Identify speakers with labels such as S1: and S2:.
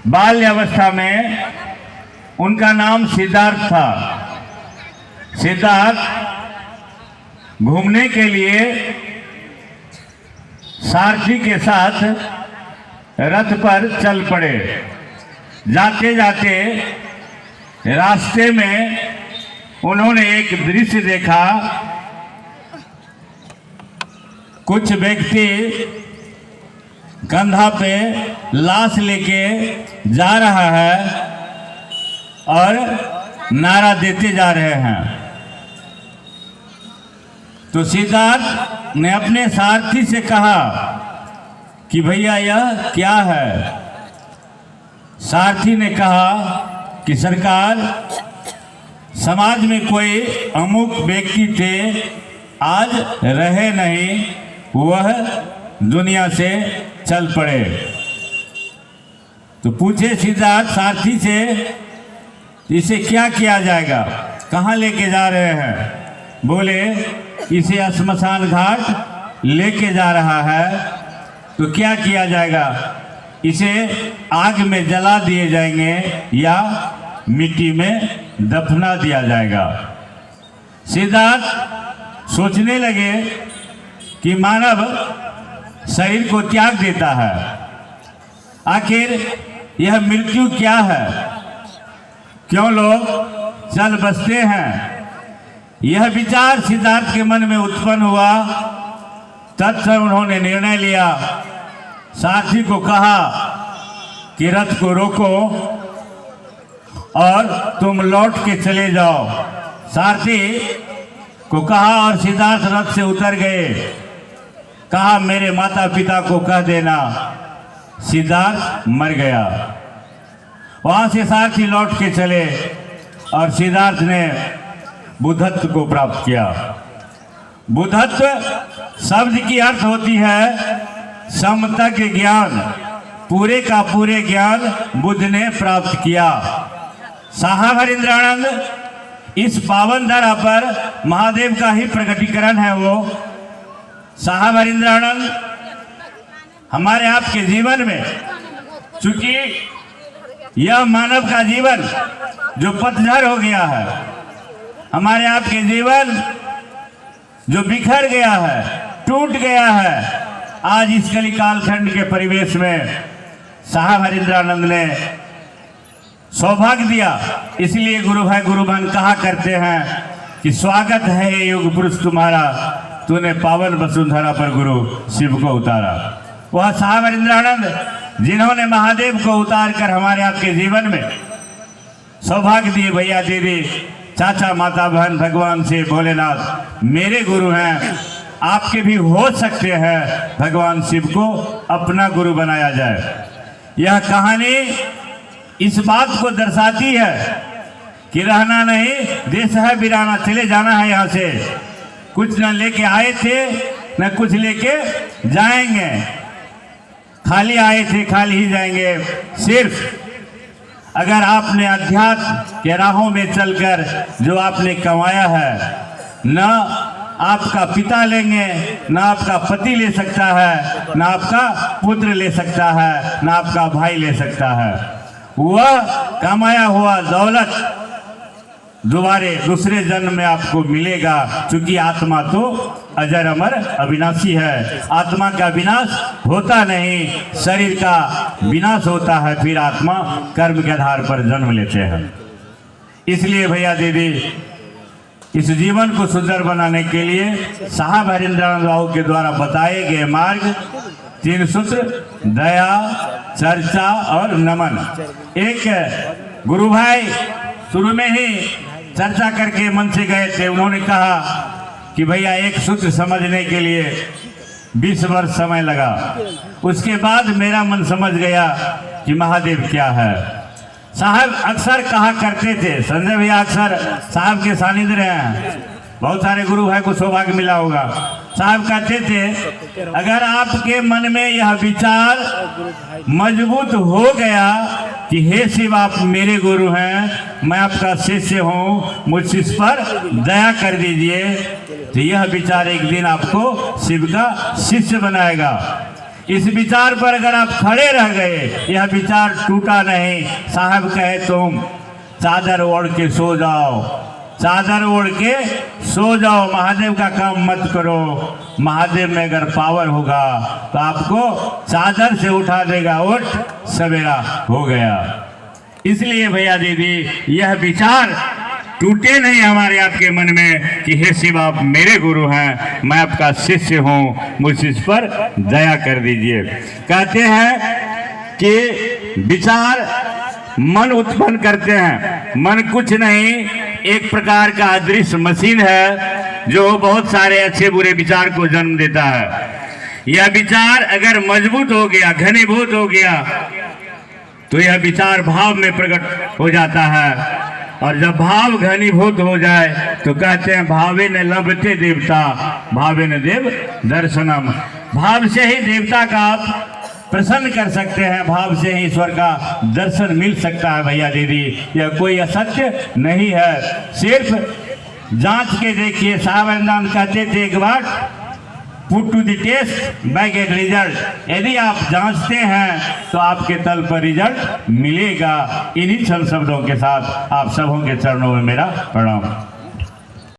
S1: बाल्यावस्था में उनका नाम सिद्धार्थ था। सिद्धार्थ घूमने के लिए सारथी के साथ रथ पर चल पड़े। जाते जाते रास्ते में उन्होंने एक दृश्य देखा। कुछ व्यक्ति कंधा पे लाश लेके जा रहा है और नारा देते जा रहे हैं। तो सिद्धार्थ ने अपने सारथी से कहा कि भैया यह क्या है। सारथी ने कहा कि सरकार, समाज में कोई अमुक व्यक्ति थे, आज रहे नहीं, वह दुनिया से चल पड़े। तो पूछे सिद्धार्थ सारथी से, इसे क्या किया जाएगा, कहाँ लेके जा रहे हैं। बोले इसे श्मशान घाट लेके जा रहा है। तो क्या किया जाएगा, इसे आग में जला दिए जाएंगे या मिट्टी में दफना दिया जाएगा। सिद्धार्थ सोचने लगे कि मानव शरीर को त्याग देता है, आखिर यह मृत्यु क्या है, क्यों लोग चल बसते हैं। यह विचार सिद्धार्थ के मन में उत्पन्न हुआ। तत्क्षण उन्होंने निर्णय लिया। सारथी को कहा कि रथ को रोको और तुम लौट के चले जाओ। सारथी को कहा और सिद्धार्थ रथ से उतर गए। कहा मेरे माता पिता को कह देना सिद्धार्थ मर गया। वहां से सारथी लौट के चले और सिद्धार्थ ने बुद्धत्व को प्राप्त किया। बुद्धत्व शब्द की अर्थ होती है समतज्ञ ज्ञान। पूरे का पूरे ज्ञान बुद्ध ने प्राप्त किया। साहब हरिंद्रानंद इस पावन धरा पर महादेव का ही प्रकटीकरण है। वो साहब हरिंद्रानंद हमारे आपके जीवन में, चूंकि यह मानव का जीवन जो पतझड़ हो गया है, हमारे आपके जीवन जो बिखर गया है, टूट गया है, आज इस कली कालखंड के परिवेश में साहब हरिंद्रानंद ने सौभाग्य दिया। इसलिए गुरु भाई गुरुबन कहा करते हैं कि स्वागत है हे युग पुरुष तुम्हारा, तूने पावन वसुंधरा पर गुरु शिव को उतारा। वह साहब हरिंद्रानंद जिन्होंने महादेव को उतार कर हमारे आपके जीवन में सौभाग्य दिए। भैया दीदी, चाचा माता बहन, भगवान से भोलेनाथ मेरे गुरु हैं, आपके भी हो सकते हैं भगवान शिव को अपना गुरु बनाया जाए। यह कहानी इस बात को दर्शाती है कि रहना नहीं, देश है वीराना, चले जाना है यहाँ से। कुछ न लेके आए थे न कुछ लेके जाएंगे, खाली आए थे खाली ही जाएंगे। सिर्फ अगर आपने अध्यात्म के राहों में चलकर जो आपने कमाया है, न आपका पिता लेंगे, न आपका पति ले सकता है, न आपका पुत्र ले सकता है, न आपका भाई ले सकता है। वह कमाया हुआ दौलत दोबारे दूसरे जन्म में आपको मिलेगा, क्योंकि आत्मा तो अजर अमर अविनाशी है। आत्मा का विनाश होता नहीं, शरीर का विनाश होता है, फिर आत्मा कर्म के आधार पर जन्म लेते हैं। इसलिए भैया दीदी, इस जीवन को सुंदर बनाने के लिए साहब हरिंद्रानंद बाबू के द्वारा बताए गए मार्ग 3 सूत्र, दया, चर्चा और नमन। एक गुरु भाई शुरू में ही चर्चा करके मन से गए थे। उन्होंने कहा कि भैया एक सूत्र समझने के लिए 20 वर्ष समय लगा। उसके बाद मेरा मन समझ गया कि महादेव क्या है। साहब अक्सर कहा करते थे, संजय भैया अक्सर साहब के सानिध्य रहे हैं, बहुत सारे गुरु भाई को सौभाग्य मिला होगा। साहब कहते थे अगर आपके मन में यह विचार मजबूत हो गया कि हे शिव आप मेरे गुरु हैं, मैं आपका शिष्य हूँ, मुझ शिष्य पर दया कर दीजिए, तो यह विचार एक दिन आपको शिव का शिष्य बनाएगा। इस विचार पर अगर आप खड़े रह गए, यह विचार टूटा नहीं। साहब कहे तुम चादर ओढ़ के सो जाओ, चादर ओढ़ के सो जाओ, महादेव का काम मत करो। महादेव में अगर पावर होगा तो आपको चादर से उठा देगा, उठ सवेरा हो गया। इसलिए भैया दीदी, यह विचार टूटे नहीं हमारे आपके मन में कि हे शिव आप मेरे गुरु हैं, मैं आपका शिष्य हूँ, मुझ इस पर दया कर दीजिए। कहते हैं कि विचार मन उत्पन्न करते हैं। मन कुछ नहीं, एक प्रकार का अदृश्य मशीन है जो बहुत सारे अच्छे बुरे विचार को जन्म देता है। यह विचार अगर मजबूत हो गया, घनीभूत हो गया, तो यह विचार भाव में प्रकट हो जाता है। और जब भाव घनीभूत हो जाए तो कहते हैं भावे न लभते देवता, भावे न देव दर्शनम। भाव से ही देवता का आप प्रसन्न कर सकते हैं, भाव से ही ईश्वर का दर्शन मिल सकता है। भैया दीदी, यह कोई असत्य नहीं है, सिर्फ जांच के देखिए। साहब अमदान कहते थे एक बार, put to the test by get result. यदि आप जांचते हैं तो आपके तल पर रिजल्ट मिलेगा। इन्हीं छल शब्दों के साथ आप सबों के चरणों में मेरा प्रणाम।